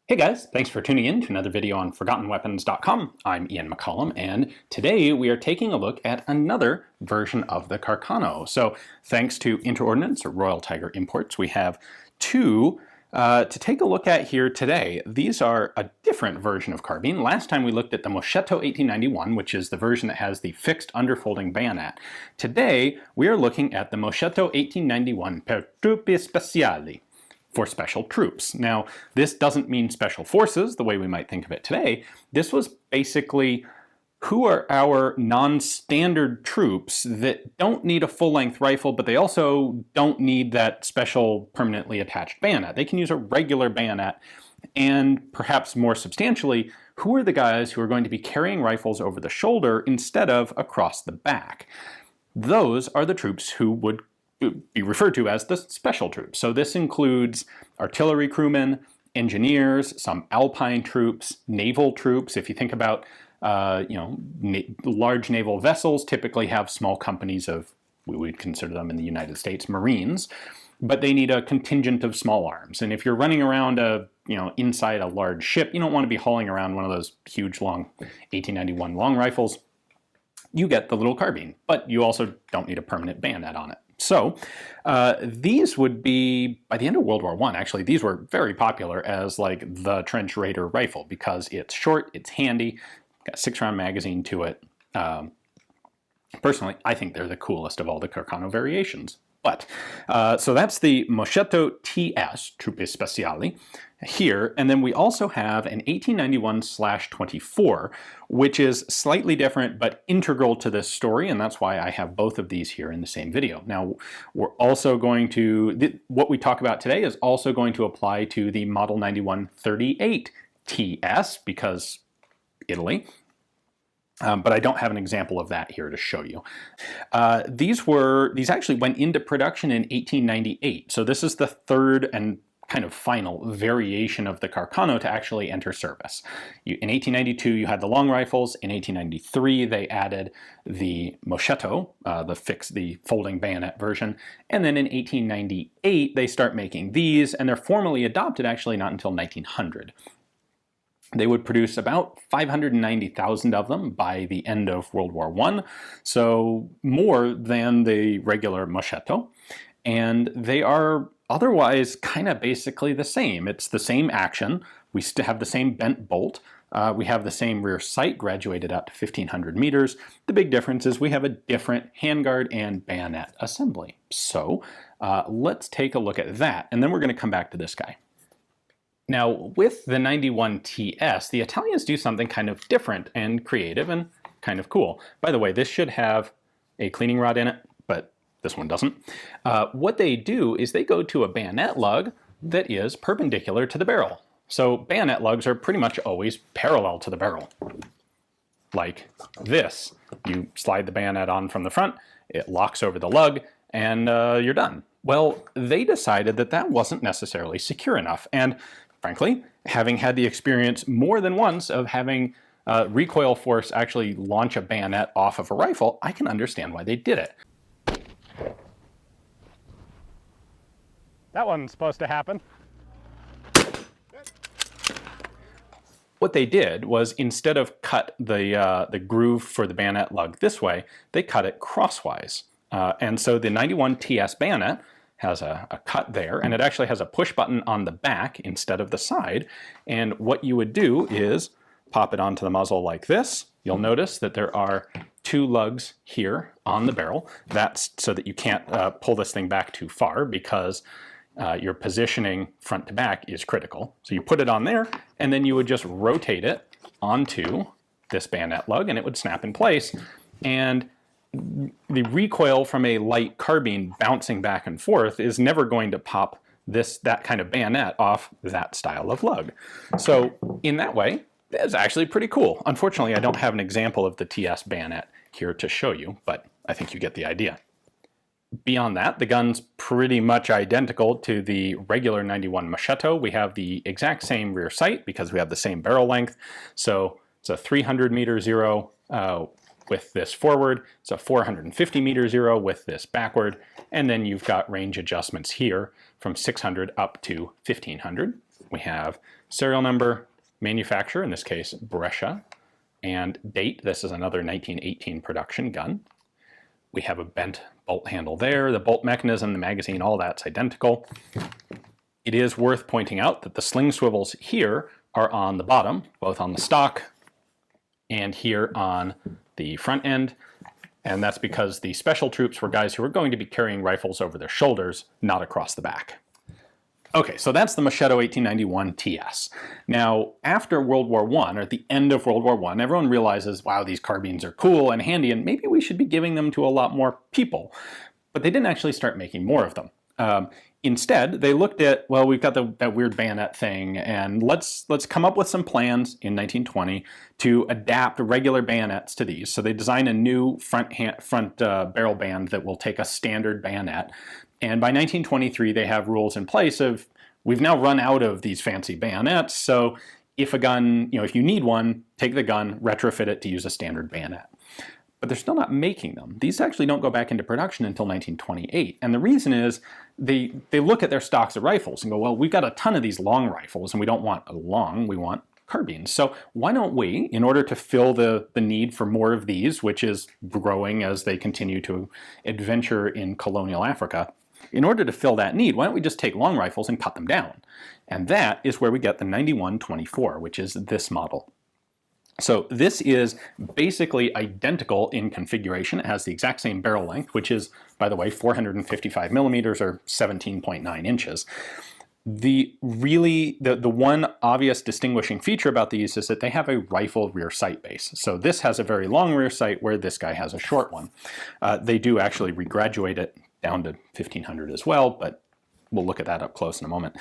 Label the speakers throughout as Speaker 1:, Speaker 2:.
Speaker 1: Hey guys, thanks for tuning in to another video on ForgottenWeapons.com. I'm Ian McCollum, and today we are taking a look at another version of the Carcano. So thanks to Interordnance or Royal Tiger Imports, we have two to take a look at here today. These are a different version of carbine. Last time we looked at the Moschetto 1891, which is the version that has the fixed underfolding bayonet. Today we are looking at the Moschetto 1891 per truppe speciali, for special troops. Now, this doesn't mean special forces the way we might think of it today. This was basically who are our non-standard troops that don't need a full-length rifle, but they also don't need that special permanently attached bayonet. They can use a regular bayonet, and perhaps more substantially, who are the guys who are going to be carrying rifles over the shoulder instead of across the back? Those are the troops who would be referred to as the special troops. So this includes artillery crewmen, engineers, some alpine troops, naval troops. If you think about, large naval vessels typically have small companies of, we would consider them in the United States, Marines, but they need a contingent of small arms. And if you're running around inside a large ship, you don't want to be hauling around one of those huge long 1891 long rifles. You get the little carbine, but you also don't need a permanent bayonet on it. So these would be, by the end of World War I, actually, these were very popular as like the trench raider rifle because it's short, it's handy, got a 6-round magazine to it. Personally, I think they're the coolest of all the Carcano variations. But, so that's the Moschetto TS, Truppe Speciali, here. And then we also have an 1891/24, which is slightly different but integral to this story, and that's why I have both of these here in the same video. Now, we're also going to, what we talk about today is also going to apply to the Model 9138 TS, because Italy. But I don't have an example of that here to show you. These actually went into production in 1898. So this is the third and kind of final variation of the Carcano to actually enter service. In 1892, you had the long rifles. In 1893, they added the Moschetto, the folding bayonet version. And then in 1898, they start making these, and they're formally adopted actually not until 1900. They would produce about 590,000 of them by the end of World War I, so more than the regular Moschetto. And they are otherwise kind of basically the same. It's the same action. We still have the same bent bolt. We have the same rear sight graduated out to 1,500 meters. The big difference is we have a different handguard and bayonet assembly. So let's take a look at that, and then we're going to come back to this guy. Now, with the 91 TS, the Italians do something kind of different and creative and kind of cool. By the way, this should have a cleaning rod in it, but this one doesn't. What they do is they go to a bayonet lug that is perpendicular to the barrel. So bayonet lugs are pretty much always parallel to the barrel, like this. You slide the bayonet on from the front, it locks over the lug, and you're done. Well, they decided that that wasn't necessarily secure enough, and frankly, having had the experience more than once of having recoil force actually launch a bayonet off of a rifle, I can understand why they did it.
Speaker 2: That wasn't supposed to happen.
Speaker 1: What they did was, instead of cut the groove for the bayonet lug this way, they cut it crosswise. And so the 91 TS bayonet has a cut there, and it actually has a push button on the back instead of the side. And what you would do is pop it onto the muzzle like this. You'll notice that there are 2 lugs here on the barrel. That's so that you can't pull this thing back too far, because your positioning front to back is critical. So you put it on there, and then you would just rotate it onto this bayonet lug, and it would snap in place. And the recoil from a light carbine bouncing back and forth is never going to pop that kind of bayonet off that style of lug. So in that way, that's actually pretty cool. Unfortunately, I don't have an example of the TS bayonet here to show you, but I think you get the idea. Beyond that, the gun's pretty much identical to the regular 91 Moschetto. We have the exact same rear sight because we have the same barrel length. So it's a 300 meter zero with this forward. It's a 450 meter zero with this backward. And then you've got range adjustments here from 600 up to 1500. We have serial number, manufacturer, in this case Brescia, and date. This is another 1918 production gun. We have a bent bolt handle there. The bolt mechanism, the magazine, all that's identical. It is worth pointing out that the sling swivels here are on the bottom, both on the stock and here on the front end. And that's because the special troops were guys who were going to be carrying rifles over their shoulders, not across the back. Okay, so that's the Moschetto 1891 TS. Now, after World War I, or at the end of World War I, everyone realizes, wow, these carbines are cool and handy, and maybe we should be giving them to a lot more people. But they didn't actually start making more of them. Instead, they looked at, well, we've got that weird bayonet thing, and let's come up with some plans in 1920 to adapt regular bayonets to these. So they design a new front barrel band that will take a standard bayonet. And by 1923, they have rules in place of, we've now run out of these fancy bayonets, so if a gun, if you need one, take the gun, retrofit it to use a standard bayonet. But they're still not making them. These actually don't go back into production until 1928. And the reason is they look at their stocks of rifles and go, well, we've got a ton of these long rifles and we don't want a long, we want carbines. So why don't we, in order to fill the need for more of these, which is growing as they continue to adventure in colonial Africa, in order to fill that need, why don't we just take long rifles and cut them down? And that is where we get the 91 24, which is this model. So this is basically identical in configuration. It has the exact same barrel length, which is, by the way, 455 millimeters or 17.9 inches. The one obvious distinguishing feature about these is that they have a rifle rear sight base. So this has a very long rear sight where this guy has a short one. They do actually regraduate it down to 1500 as well, but we'll look at that up close in a moment.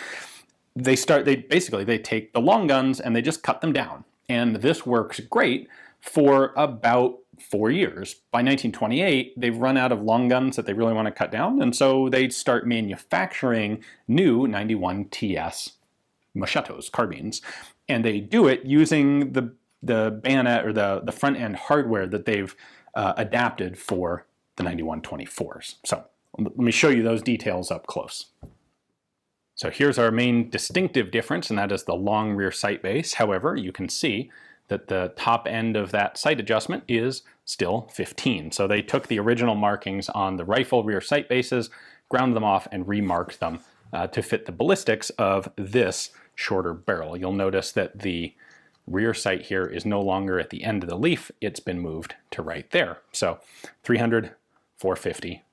Speaker 1: They take the long guns and they just cut them down. And this works great for about 4 years. By 1928, they've run out of long guns that they really want to cut down, and so they start manufacturing new 91 TS Moschettos, carbines. And they do it using the bayonet or the front end hardware that they've adapted for the 91 24s. So let me show you those details up close. So here's our main distinctive difference, and that is the long rear sight base. However, you can see that the top end of that sight adjustment is still 15. So they took the original markings on the rifle rear sight bases, ground them off, and remarked them to fit the ballistics of this shorter barrel. You'll notice that the rear sight here is no longer at the end of the leaf. It's been moved to right there. So 300, 450,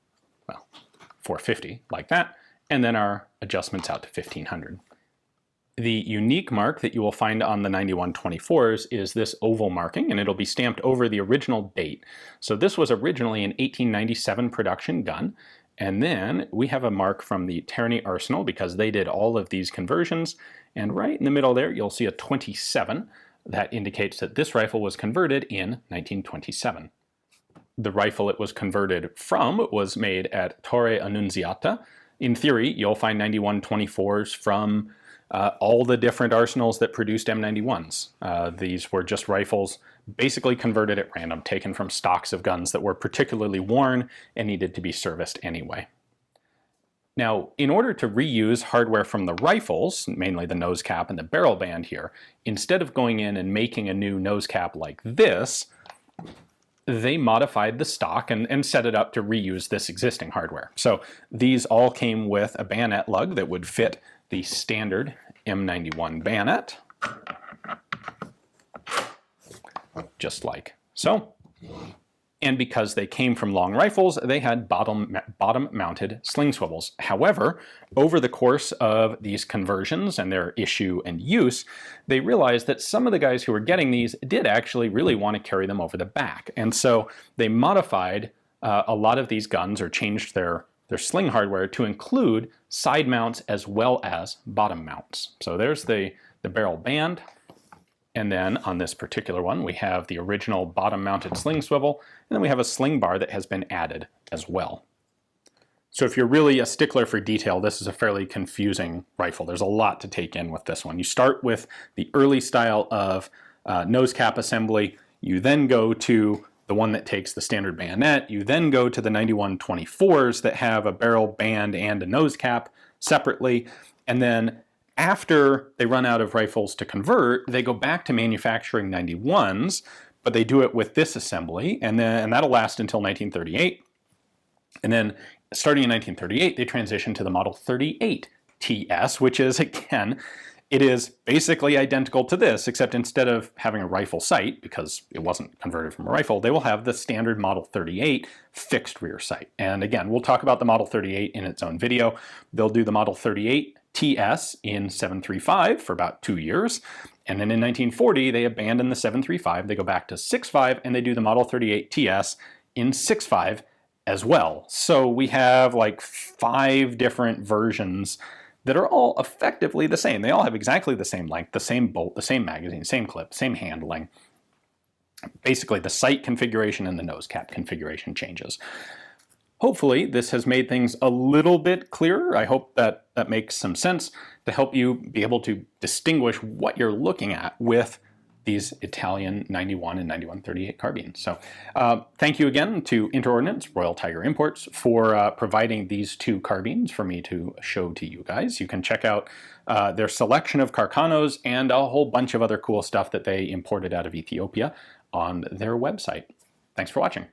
Speaker 1: well, 450 like that. And then our adjustments out to 1500. The unique mark that you will find on the 91 24s is this oval marking, and it'll be stamped over the original date. So this was originally an 1897 production gun, and then we have a mark from the Terni Arsenal because they did all of these conversions, and right in the middle there you'll see a 27 that indicates that this rifle was converted in 1927. The rifle it was converted from was made at Torre Annunziata. In theory, you'll find 91 24s from all the different arsenals that produced M91s. These were just rifles basically converted at random, taken from stocks of guns that were particularly worn and needed to be serviced anyway. Now, in order to reuse hardware from the rifles, mainly the nose cap and the barrel band here, instead of going in and making a new nose cap like this, they modified the stock and set it up to reuse this existing hardware. So these all came with a bayonet lug that would fit the standard M91 bayonet, just like so. And because they came from long rifles, they had bottom-mounted sling swivels. However, over the course of these conversions and their issue and use, they realized that some of the guys who were getting these did actually really want to carry them over the back. And so they modified a lot of these guns, or changed their sling hardware to include side mounts as well as bottom mounts. So there's the barrel band. And then on this particular one, we have the original bottom-mounted sling swivel, and then we have a sling bar that has been added as well. So if you're really a stickler for detail, this is a fairly confusing rifle. There's a lot to take in with this one. You start with the early style of nose cap assembly. You then go to the one that takes the standard bayonet. You then go to the 91 24s that have a barrel band and a nose cap. separately. And then after they run out of rifles to convert, they go back to manufacturing 91s, but they do it with this assembly, and that'll last until 1938. And then starting in 1938, they transition to the Model 38 TS, which is, again, it is basically identical to this, except instead of having a rifle sight, because it wasn't converted from a rifle, they will have the standard Model 38 fixed rear sight. And again, we'll talk about the Model 38 in its own video. They'll do the Model 38 TS in 735 for about 2 years. And then in 1940, they abandon the 735, they go back to 6.5, and they do the Model 38 TS in 6.5 as well. So we have like 5 different versions that are all effectively the same. They all have exactly the same length, the same bolt, the same magazine, same clip, same handling. Basically, the sight configuration and the nose cap configuration changes. Hopefully, this has made things a little bit clearer. I hope that makes some sense to help you be able to distinguish what you're looking at with these Italian 91 and 9138 carbines. So thank you again to Interordnance Royal Tiger Imports for providing these 2 carbines for me to show to you guys. You can check out their selection of Carcanos and a whole bunch of other cool stuff that they imported out of Ethiopia on their website. Thanks for watching.